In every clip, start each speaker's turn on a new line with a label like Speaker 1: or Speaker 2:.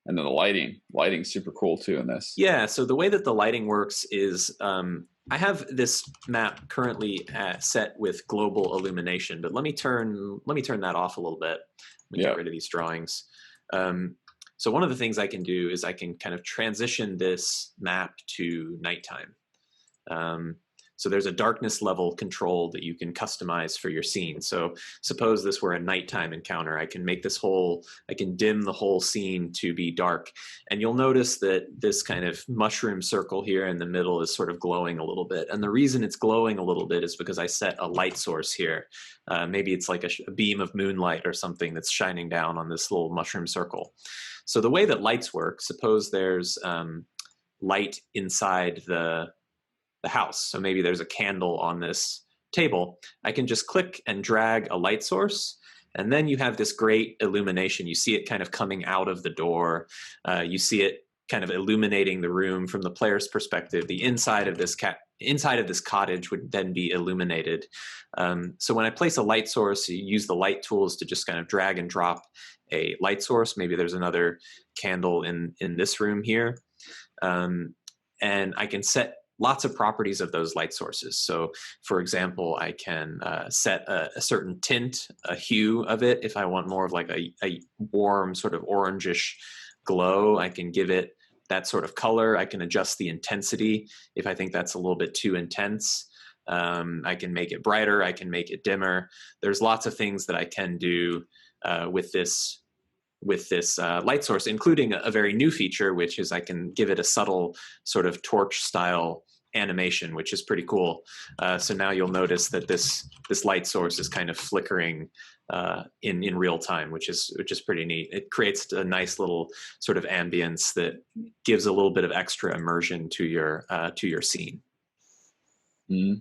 Speaker 1: And then the lighting's super cool too in this.
Speaker 2: Yeah, so the way that the lighting works is I have this map currently set with global illumination, but let me turn that off a little bit. Let me get rid of these drawings. So one of the things I can do is I can kind of transition this map to nighttime. So there's a darkness level control that you can customize for your scene. So suppose this were a nighttime encounter, I can dim the whole scene to be dark. And you'll notice that this kind of mushroom circle here in the middle is sort of glowing a little bit. And the reason it's glowing a little bit is because I set a light source here. Maybe it's like a beam of moonlight or something that's shining down on this little mushroom circle. So the way that lights work, suppose there's light inside the house. So maybe there's a candle on this table. I can just click and drag a light source, and then you have this great illumination. You see it kind of coming out of the door. You see it kind of illuminating the room from the player's perspective. The inside of this cottage would then be illuminated. So when I place a light source, you use the light tools to just kind of drag and drop a light source. Maybe there's another candle in this room here. And I can set lots of properties of those light sources. So for example, I can set a certain tint, a hue of it. If I want more of like a warm sort of orangish glow, I can give it that sort of color. I can adjust the intensity if I think that's a little bit too intense. I can make it brighter. I can make it dimmer. There's lots of things that I can do with this light source, including a very new feature, which is I can give it a subtle sort of torch style animation, which is pretty cool. So now you'll notice that this light source is kind of flickering in real time, which is pretty neat. It creates a nice little sort of ambience that gives a little bit of extra immersion to your scene.
Speaker 1: Mm-hmm.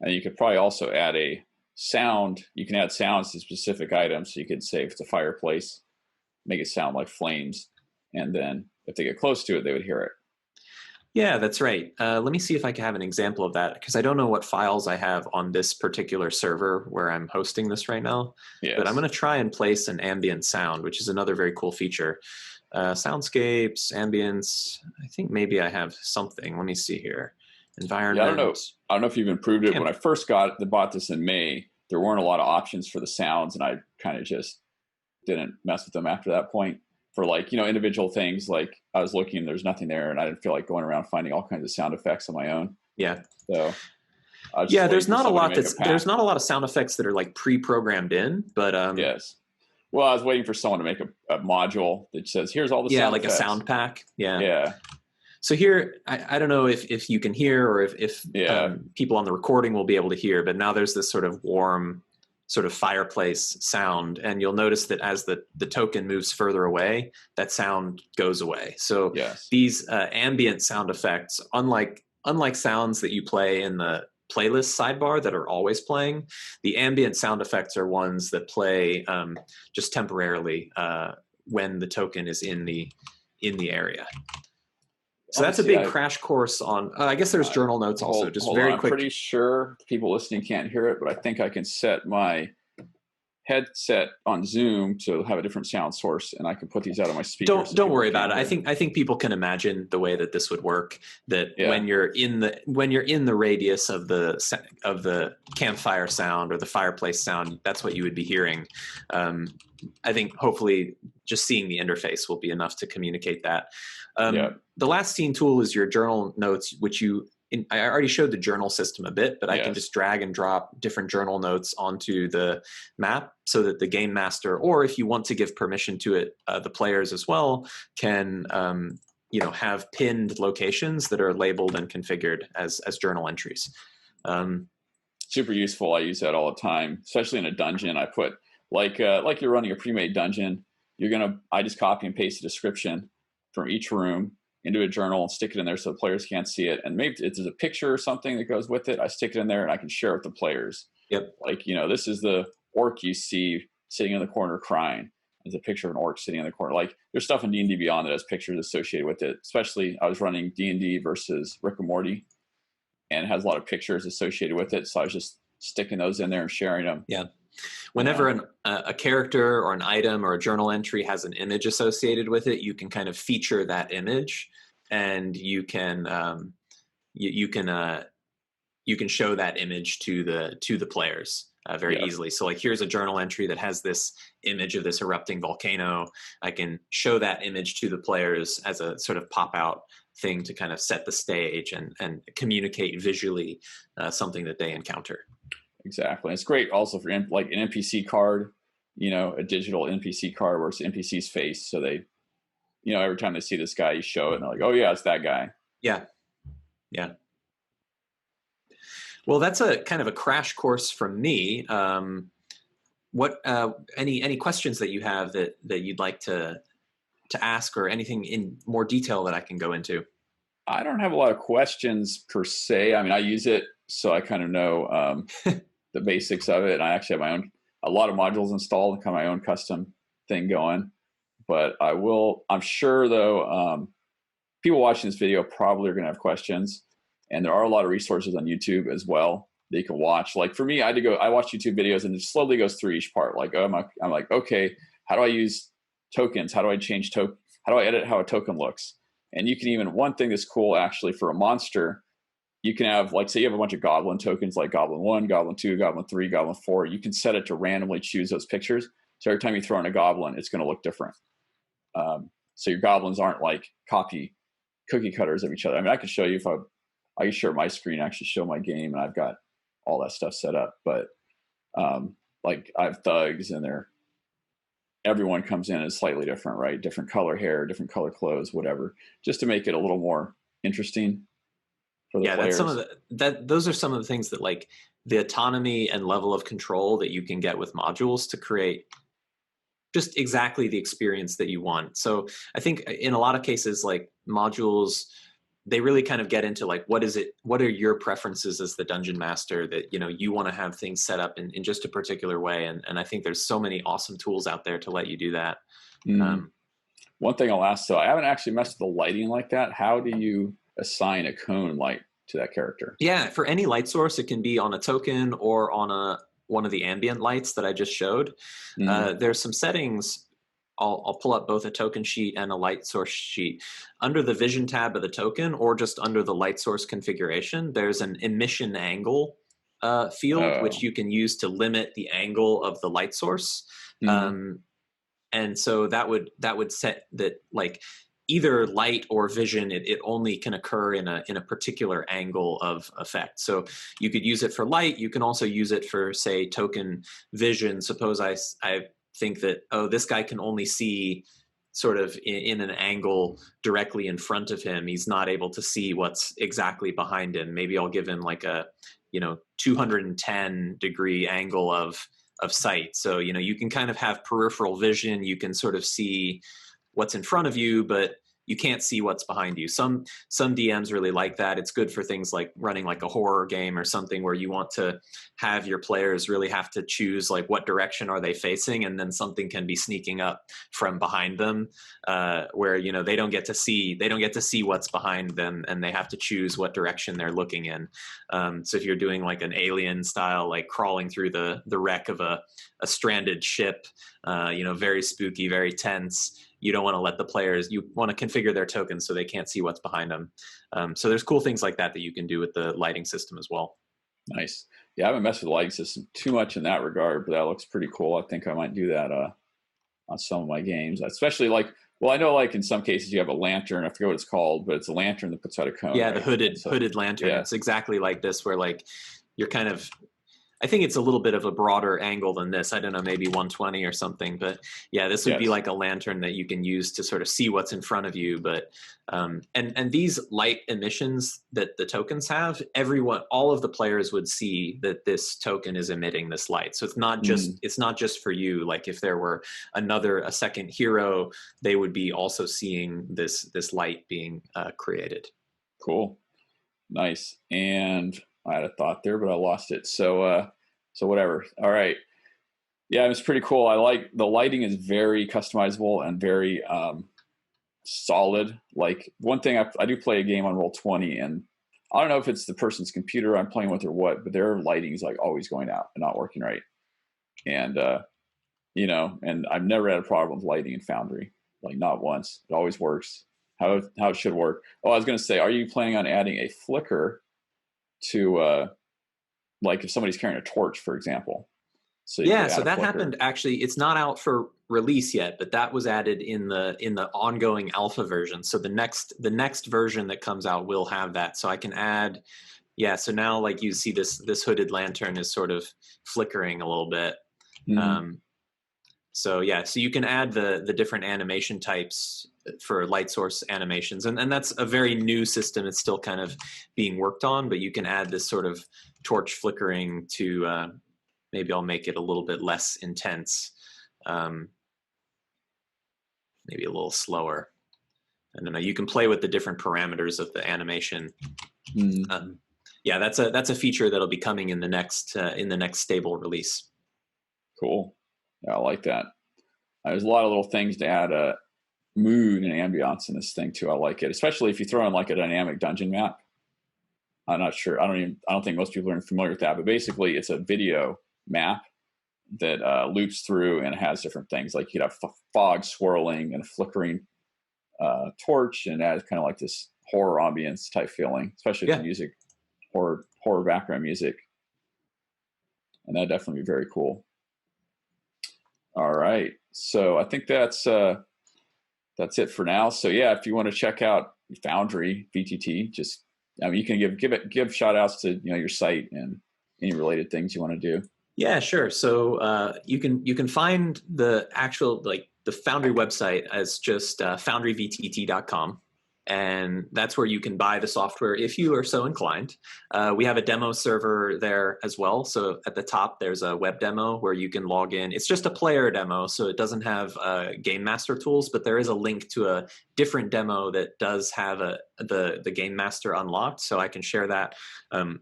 Speaker 1: And you could probably also add a sound. You can add sounds to specific items. So you could say if it's a fireplace, make it sound like flames, and then if they get close to it, they would hear it.
Speaker 2: Yeah, that's right. Let me see if I can have an example of that, because I don't know what files I have on this particular server where I'm hosting this right now. Yes. But I'm going to try and place an ambient sound, which is another very cool feature. Soundscapes, ambience. I think maybe I have something. Let me see here. Environment.
Speaker 1: Yeah, I don't know if you've improved it. When I first bought this in May, there weren't a lot of options for the sounds, and I kind of just didn't mess with them after that point. For like, individual things, like I was looking, there's nothing there, and I didn't feel like going around finding all kinds of sound effects on my own.
Speaker 2: Yeah.
Speaker 1: So
Speaker 2: there's not a lot of sound effects that are like pre-programmed in, but
Speaker 1: yes. Well, I was waiting for someone to make a module that says, here's all the sound effects.
Speaker 2: A sound pack.
Speaker 1: Yeah.
Speaker 2: So here, I don't know if you can hear, or if people on the recording will be able to hear, but now there's this sort of warm sort of fireplace sound, and you'll notice that as the token moves further away, that sound goes away. So these ambient sound effects, unlike sounds that you play in the playlist sidebar that are always playing, the ambient sound effects are ones that play just temporarily when the token is in the area. So that's a big crash course on, I guess there's journal notes also, quick.
Speaker 1: I'm pretty sure people listening can't hear it, but I think I can set my headset on Zoom to have a different sound source, and I can put these out on my speakers.
Speaker 2: Don't worry about it. I think people can imagine the way that this would work, that when you're in the radius of the campfire sound or the fireplace sound, that's what you would be hearing. I think hopefully just seeing the interface will be enough to communicate that. The last scene tool is your journal notes, which I already showed the journal system a bit, but I can just drag and drop different journal notes onto the map so that the game master, or if you want to give permission to it, the players as well, can have pinned locations that are labeled and configured as journal entries.
Speaker 1: Super useful. I use that all the time, especially in a dungeon. I put like you're running a pre-made dungeon. I just copy and paste the description from each room into a journal and stick it in there so the players can't see it. And maybe if there's a picture or something that goes with it, I stick it in there and I can share it with the players.
Speaker 2: Yep.
Speaker 1: Like, this is the orc you see sitting in the corner crying. There's a picture of an orc sitting in the corner. Like, there's stuff in D&D Beyond that has pictures associated with it. Especially, I was running D&D versus Rick and Morty, and it has a lot of pictures associated with it. So I was just sticking those in there and sharing them.
Speaker 2: Yeah. Whenever a character or an item or a journal entry has an image associated with it, you can kind of feature that image, and you can you can show that image to the players very easily. So like, here's a journal entry that has this image of this erupting volcano. I can show that image to the players as a sort of pop out thing to kind of set the stage and communicate visually something that they encounter.
Speaker 1: Exactly. It's great also for like an NPC card, a digital NPC card where it's the NPC's face. So they, every time they see this guy, you show it and they're like, oh yeah, it's that guy.
Speaker 2: Yeah. Yeah. Well, that's a kind of a crash course from me. What any questions that you have that you'd like to ask, or anything in more detail that I can go into?
Speaker 1: I don't have a lot of questions per se. I mean, I use it, so I kind of know the basics of it. And I actually have a lot of modules installed and kind of my own custom thing going. But I'm sure though, people watching this video probably are going to have questions. And there are a lot of resources on YouTube as well that you can watch. Like for me, I watch YouTube videos and it slowly goes through each part. Like, I'm like, okay, how do I use tokens? How do I change how do I edit how a token looks? And you can even, one thing that's cool actually for a monster, you can have, like, say you have a bunch of goblin tokens, like goblin 1, goblin 2, goblin 3, goblin 4. You can set it to randomly choose those pictures. So every time you throw in a goblin, it's going to look different. So your goblins aren't like cookie cutters of each other. I mean, I could show you I can share my screen, actually show my game, and I've got all that stuff set up. But like I have thugs, and everyone comes in as slightly different, right? Different color hair, different color clothes, whatever, just to make it a little more interesting for the players.
Speaker 2: That's those are some of the things that, like, the autonomy and level of control that you can get with modules to create just exactly the experience that you want. So I think in a lot of cases, like, modules, they really kind of get into like, what are your preferences as the dungeon master that, you want to have things set up in just a particular way. And I think there's so many awesome tools out there to let you do that.
Speaker 1: One thing I'll ask, so I haven't actually messed with the lighting like that. How do you assign a cone light to that character?
Speaker 2: Yeah, for any light source, it can be on a token or on one of the ambient lights that I just showed. There's some settings. I'll pull up both a token sheet and a light source sheet. Under the vision tab of the token, or just under the light source configuration, there's an emission angle field, which you can use to limit the angle of the light source. And so that would set that, like, either light or vision, it only can occur in a particular angle of effect. So you could use it for light. You can also use it for, say, token vision. Suppose I think that, this guy can only see sort of in an angle directly in front of him. He's not able to see what's exactly behind him. Maybe I'll give him like a 210 degree angle of sight. So you can kind of have peripheral vision. You can sort of see what's in front of you, but you can't see what's behind you. Some DMs really like that. It's good for things like running like a horror game or something where you want to have your players really have to choose, like, what direction are they facing, and then something can be sneaking up from behind them, where they don't get to see what's behind them, and they have to choose what direction they're looking in. So if you're doing like an Alien style, like crawling through the wreck of a stranded ship, very spooky, very tense, you don't want to let the players, you want to configure their tokens so they can't see what's behind them. So there's cool things like that you can do with the lighting system as well.
Speaker 1: Nice. Yeah, I haven't messed with the lighting system too much in that regard, but that looks pretty cool. I think I might do that on some of my games, especially I know, like, in some cases you have a lantern. I forget what it's called, but it's a lantern that puts out a cone.
Speaker 2: Yeah, right? The hooded lantern. Yeah. It's exactly like this, where, like, you're kind of, I think it's a little bit of a broader angle than this. I don't know, maybe 120 or something. But yeah, this would be like a lantern that you can use to sort of see what's in front of you. But and these light emissions that the tokens have, all of the players would see that this token is emitting this light. So it's not just for you. Like, if there were a second hero, they would be also seeing this light being created.
Speaker 1: Cool, nice. And I had a thought there, but I lost it. So whatever. All right. Yeah, it's pretty cool. I like the lighting is very customizable and very solid. Like, one thing, I do play a game on Roll20, and I don't know if it's the person's computer I'm playing with or what, but their lighting is like always going out and not working right. and you know, and I've never had a problem with lighting in Foundry, like not once. It always works how it should work. Oh, I was going to say, are you planning on adding a flicker to like if somebody's carrying a torch, for example? So you
Speaker 2: Yeah,
Speaker 1: could add
Speaker 2: so
Speaker 1: a
Speaker 2: that
Speaker 1: flicker.
Speaker 2: happened actually. It's not out for release yet, but that was added in the ongoing alpha version. So the next version that comes out will have that. So I can add, yeah. So now like you see this hooded lantern is sort of flickering a little bit.
Speaker 1: Mm-hmm.
Speaker 2: So yeah, so you can add the different animation types for light source animations, and that's a very new system. It's still kind of being worked on, but you can add this sort of torch flickering to maybe I'll make it a little bit less intense, maybe a little slower. I don't know. You can play with the different parameters of the animation.
Speaker 1: Mm-hmm.
Speaker 2: Yeah, that's a feature that'll be coming in the next stable release.
Speaker 1: Cool. Yeah, I like that. There's a lot of little things to add mood and ambiance in this thing too. I like it, especially if you throw in like a dynamic dungeon map. I'm not sure. I don't think most people are familiar with that, but basically it's a video map that loops through and has different things. Like you'd have fog swirling and a flickering torch, and adds kind of like this horror ambience type feeling, especially with the music, horror background music, and that'd definitely be very cool. All right, so I think that's it for now. So yeah, if you want to check out Foundry VTT, just you can give shout outs to your site and any related things you want to do.
Speaker 2: Yeah, sure. So you can find the actual the Foundry website as just foundryvtt.com. And that's where you can buy the software if you are so inclined. We have a demo server there as well. So at the top, there's a web demo where you can log in. It's just a player demo, so it doesn't have Game Master tools, but there is a link to a different demo that does have the Game Master unlocked. So I can share that, and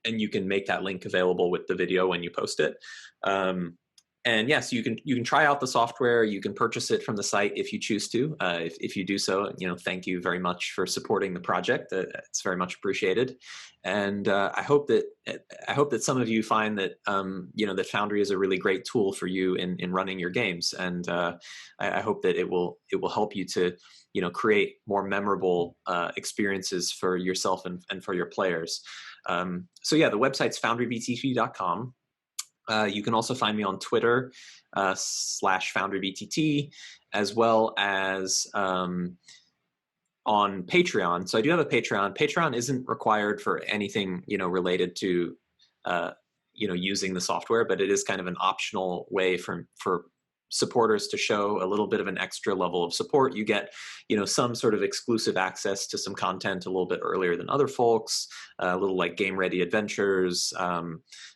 Speaker 2: you can make that link available with the video when you post it. And yes, you can try out the software. You can purchase it from the site if you choose to. If you do so, thank you very much for supporting the project. It's very much appreciated. And I hope that some of you find that that Foundry is a really great tool for you in running your games. And I hope that it will help you to create more memorable experiences for yourself and for your players. So yeah, the website's foundryvtt.com. You can also find me on Twitter /FoundryVTT, as well as on Patreon. So I do have a Patreon. Patreon isn't required for anything related to using the software, but it is kind of an optional way for supporters to show a little bit of an extra level of support. You get some sort of exclusive access to some content a little bit earlier than other folks, a little like game ready adventures,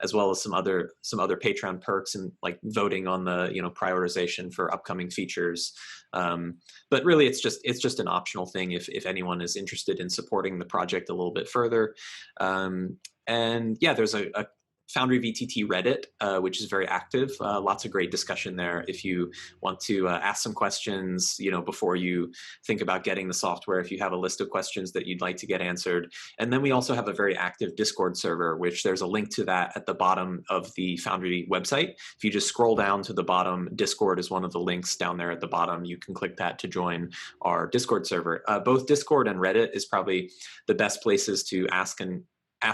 Speaker 2: as well as some other Patreon perks and like voting on the prioritization for upcoming features. But really it's just an optional thing if anyone is interested in supporting the project a little bit further. And yeah, there's a Foundry VTT Reddit, which is very active. Lots of great discussion there. If you want to ask some questions, before you think about getting the software, if you have a list of questions that you'd like to get answered. And then we also have a very active Discord server, which there's a link to that at the bottom of the Foundry website. If you just scroll down to the bottom, Discord is one of the links down there at the bottom. You can click that to join our Discord server. Both Discord and Reddit is probably the best places to ask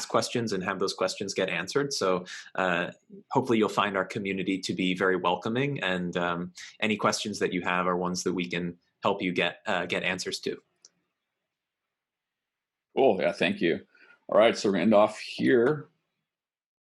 Speaker 2: questions and have those questions get answered. So hopefully you'll find our community to be very welcoming, and any questions that you have are ones that we can help you get answers to.
Speaker 1: Cool. Yeah, thank you. All right, so we're gonna end off here.